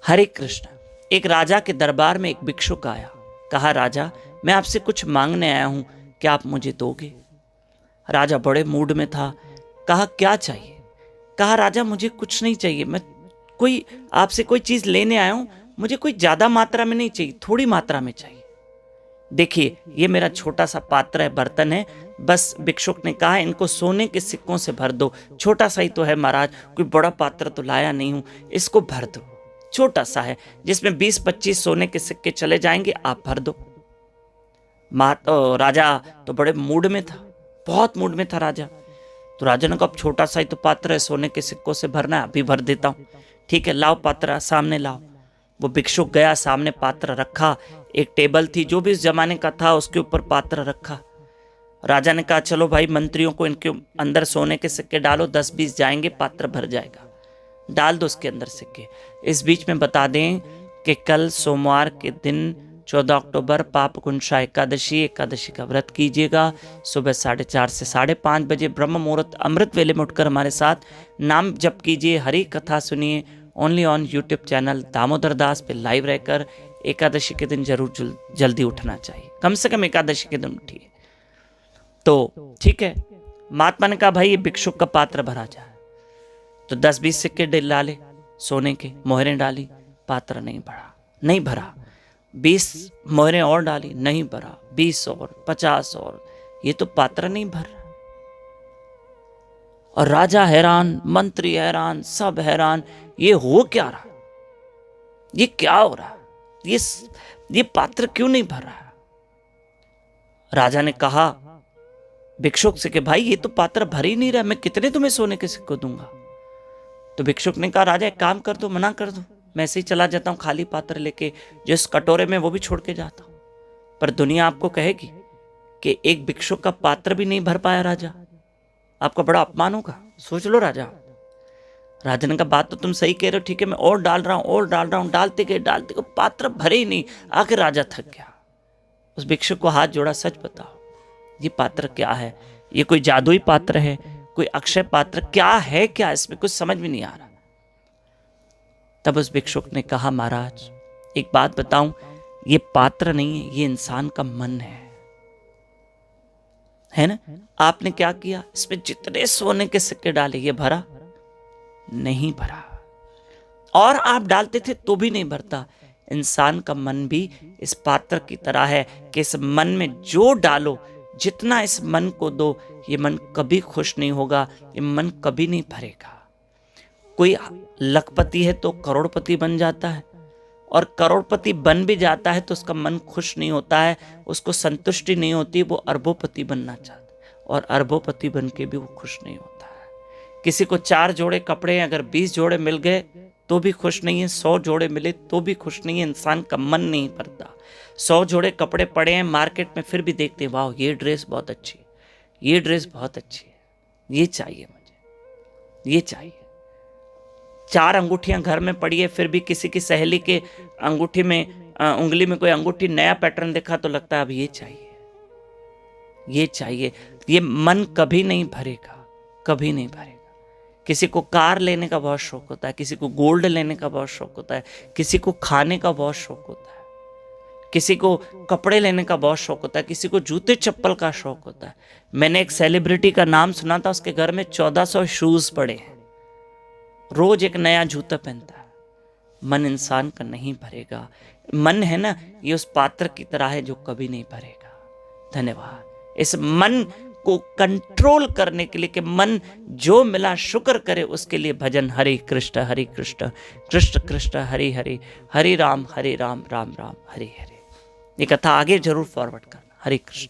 हरे कृष्ण। एक राजा के दरबार में एक भिक्षुक आया। कहा, राजा, मैं आपसे कुछ मांगने आया हूं, क्या आप मुझे दोगे? राजा बड़े मूड में था। कहा, क्या चाहिए? कहा, राजा, मुझे कुछ नहीं चाहिए, मैं कोई आपसे कोई चीज लेने आया हूं, मुझे कोई ज्यादा मात्रा में नहीं चाहिए, थोड़ी मात्रा में चाहिए। देखिए, ये मेरा छोटा सा पात्र है, बर्तन है, बस भिक्षुक ने कहा, इनको सोने के सिक्कों से भर दो। छोटा सा ही तो है महाराज, कोई बड़ा पात्र तो लाया नहीं हूं, इसको भर दो। छोटा सा है, जिसमें 20-25 सोने के सिक्के चले जाएंगे, आप भर दो। राजा तो बड़े मूड में था, बहुत मूड में था राजा। तो राजा ने कहा, अब छोटा सा ही तो पात्र है, सोने के सिक्कों से भरना है, अभी भर देता हूं। ठीक है, लाओ पात्र, सामने लाओ। वो भिक्षुक गया, सामने पात्र रखा। एक टेबल थी, जो भी इस जमाने का था, उसके ऊपर पात्र रखा। राजा ने कहा, चलो भाई, मंत्रियों को इनके अंदर सोने के सिक्के डालो, 10-20 जाएंगे, पात्र भर जाएगा। डाल दो उसके अंदर सिक्के। इस बीच में बता दें कि कल सोमवार के दिन 14 अक्टूबर पापकुंशा एकादशी का व्रत कीजिएगा। सुबह 4:30 से 5:30 बजे ब्रह्म मुहूर्त अमृत वेले में उठकर हमारे साथ नाम जप कीजिए, हरी कथा सुनिए। Only on YouTube channel Damodar Das पे लाइव रहकर। एकादशी के दिन जरूर जल्दी उठना चाहिए, कम से कम एकादशी के दिन उठिए। तो ठीक है, महात्मा ने कहा, भाई ये भिक्षुक का पात्र भरा जाए। तो 10-20 सिक्के डाले सोने के, मोहरें डाली, पात्र नहीं भरा। 20 मोहरें और डाली, नहीं भरा। 20 और 50 और, ये तो पात्र नहीं भर रहा। और राजा हैरान, मंत्री हैरान, सब हैरान, ये हो क्या रहा, ये क्या हो रहा, ये पात्र क्यों नहीं भर रहा? राजा ने कहा भिक्षुक से कि भाई ये तो पात्र भर ही नहीं रहा, मैं कितने तुम्हें सोने के सिक्के दूंगा? तो भिक्षुक ने कहा, राजा एक काम कर दो, मना कर दो, मैं ऐसे ही चला जाता हूं खाली पात्र लेके, जिस कटोरे में वो भी छोड़ के जाता हूं। पर दुनिया आपको कहेगी कि एक भिक्षुक का पात्र भी नहीं भर पाया राजा, आपका बड़ा अपमान होगा। सोच लो राजा। राजा ने कहा, बात तो तुम सही कह रहे हो, ठीक है, मैं और डाल रहा हूं, डालते गए, पात्र भरे ही नहीं। आखिर राजा थक गया। उस भिक्षुक को हाथ जोड़ा, सच बताओ, ये पात्र क्या है? ये कोई जादुई पात्र है, कोई अक्षय पात्र, क्या है, क्या इसमें कुछ समझ में नहीं आ रहा। तब उस भिक्षुक ने कहा, महाराज एक बात बताऊं, ये पात्र नहीं है, ये इंसान का मन है ना? आपने क्या किया, इसमें जितने सोने के सिक्के डाले, ये भरा नहीं भरा, और आप डालते थे तो भी नहीं भरता। इंसान का मन भी इस पात्र की तरह है कि इस मन में जो डालो, जितना इस मन को दो, ये मन कभी खुश नहीं होगा, ये मन कभी नहीं भरेगा। कोई लखपति है तो करोड़पति बन जाता है, और करोड़पति बन भी जाता है तो उसका मन खुश नहीं होता है, उसको संतुष्टि नहीं होती, वो अरबोपति बनना चाहता है, और अरबोपति बन के भी वो खुश नहीं होता है। किसी को 4 जोड़े कपड़े हैं, अगर 20 जोड़े मिल गए तो भी खुश नहीं है, 100 जोड़े मिले तो भी खुश नहीं है। इंसान का मन नहीं भरता। 100 जोड़े कपड़े पड़े हैं मार्केट में, फिर भी देखते हैं, वाह ये ड्रेस बहुत अच्छी है, ये ड्रेस बहुत अच्छी है, ये चाहिए मुझे, ये चाहिए। 4 अंगूठियां घर में पड़ी है, फिर भी किसी की सहेली के अंगूठी में उंगली में कोई अंगूठी नया पैटर्न देखा तो लगता है अब ये चाहिए, ये चाहिए। ये मन कभी नहीं भरेगा, कभी नहीं भरेगा। किसी को कार लेने का बहुत शौक होता है, किसी को गोल्ड लेने का बहुत शौक होता है, किसी को खाने का बहुत शौक होता है, किसी को कपड़े लेने का बहुत शौक होता है, किसी को जूते चप्पल का शौक होता है। मैंने एक सेलिब्रिटी का नाम सुना था, उसके घर में 1400 शूज पड़े हैं, रोज एक नया जूता पहनता है। मन इंसान का नहीं भरेगा। मन है ना, ये उस पात्र की तरह है जो कभी नहीं भरेगा। धन्यवाद। इस मन को कंट्रोल करने के लिए कि मन जो मिला शुक्र करे, उसके लिए भजन हरे कृष्ण कृष्ण कृष्ण हरे हरे, हरे राम राम राम हरे हरे। ये कथा आगे जरूर फॉरवर्ड करना। हरे कृष्ण।